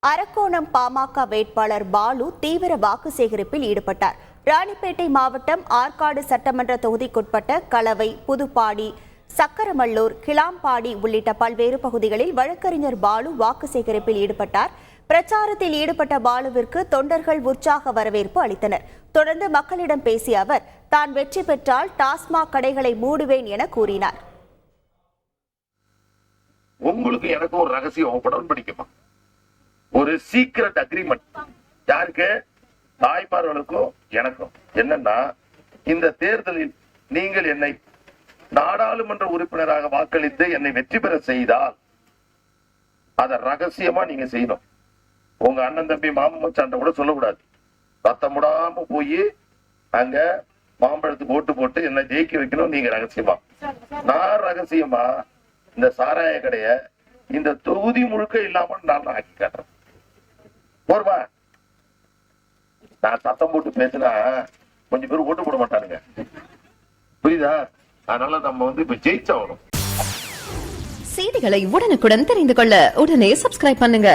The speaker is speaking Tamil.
அரக்கோணம் பாமக வேட்பாளர் பாலு தீவிர வாக்கு சேகரிப்பில் ஈடுபட்டார். ராணிப்பேட்டை மாவட்டம் ஆற்காடு சட்டமன்ற தொகுதிக்குட்பட்ட கலவை, புதுப்பாடி, சக்கரமல்லூர், கிளாம்பாடி உள்ளிட்ட பல்வேறு பகுதிகளில் வழக்கறிஞர் பாலு வாக்கு சேகரிப்பில் ஈடுபட்டார். பிரச்சாரத்தில் ஈடுபட்ட பாலுவிற்கு தொண்டர்கள் உற்சாக வரவேற்பு அளித்தனர். தொடர்ந்து மக்களிடம் பேசிய அவர், தான் வெற்றி பெற்றால் டாஸ்மாக் கடைகளை மூடுவேன் என கூறினார். உங்களுக்கு எனக்கு ஒரு ரகசியம் உடன்படிக்குமா? ஒரு சீக்ரெட் அக்ரிமெண்ட். யாருக்கு? தாய்மார்களுக்கும் எனக்கும். என்னன்னா, இந்த தேர்தலில் நீங்கள் என்னை நாடாளுமன்ற உறுப்பினராக வாக்களித்து என்னை வெற்றி பெற செய்தால் அத ரகசியமா நீங்க செய்யணும். உங்க அண்ணன், தம்பி, மாமன், மச்சான் கூட சொல்லக்கூடாது. சத்தம் முடாம போய் அங்க மாம்பழத்துக்கு ஓட்டு போட்டு என்ன ஜெயிக்க வைக்கணும். நீங்க ரகசியமா, நான் ரகசியமா இந்த சாராய கடைய இந்த தொகுதி முழுக்க இல்லாம நான் ஆக்கி காட்டுறேன். போர்வா, நான் சத்தம் போட்டு பேசினா கொஞ்சம் பேர் ஓட்டு போட மாட்டானுங்க, புரியுதா? அதனால நம்ம இப்ப ஜெயிச்சாகணும். செய்திகளை உடனுக்குடன் தெரிந்து கொள்ள உடனே சப்ஸ்கிரைப் பண்ணுங்க.